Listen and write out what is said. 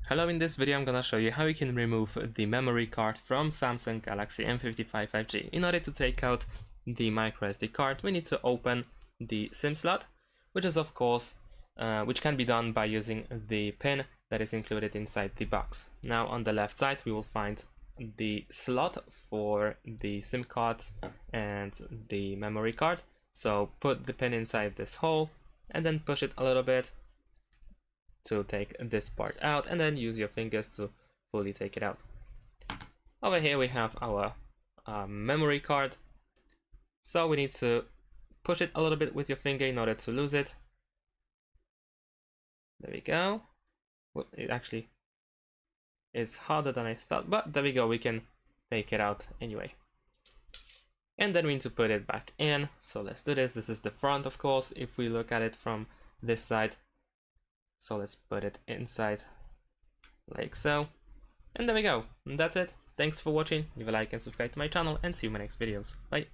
Hello, in this video I'm gonna show you how you can remove the memory card from Samsung Galaxy M55 5G. In order to take out the microSD card, we need to open the SIM slot, which is of course, which can be done by using the pin that is included inside the box. Now on the left side we will find the slot for the SIM cards and the memory card. So put the pin inside this hole and then push it a little bit to take this part out, and then use your fingers to fully take it out. Over here we have our memory card, so we need to push it a little bit with your finger in order to lose it. There we go. Well, it actually is harder than I thought, but there we go, we can take it out anyway. And then we need to put it back in, so let's do this. This is the front, of course, if we look at it from this side. So let's put it inside like so, and there we go. And that's it. Thanks for watching. Leave a like and subscribe to my channel, and see you in my next videos. Bye.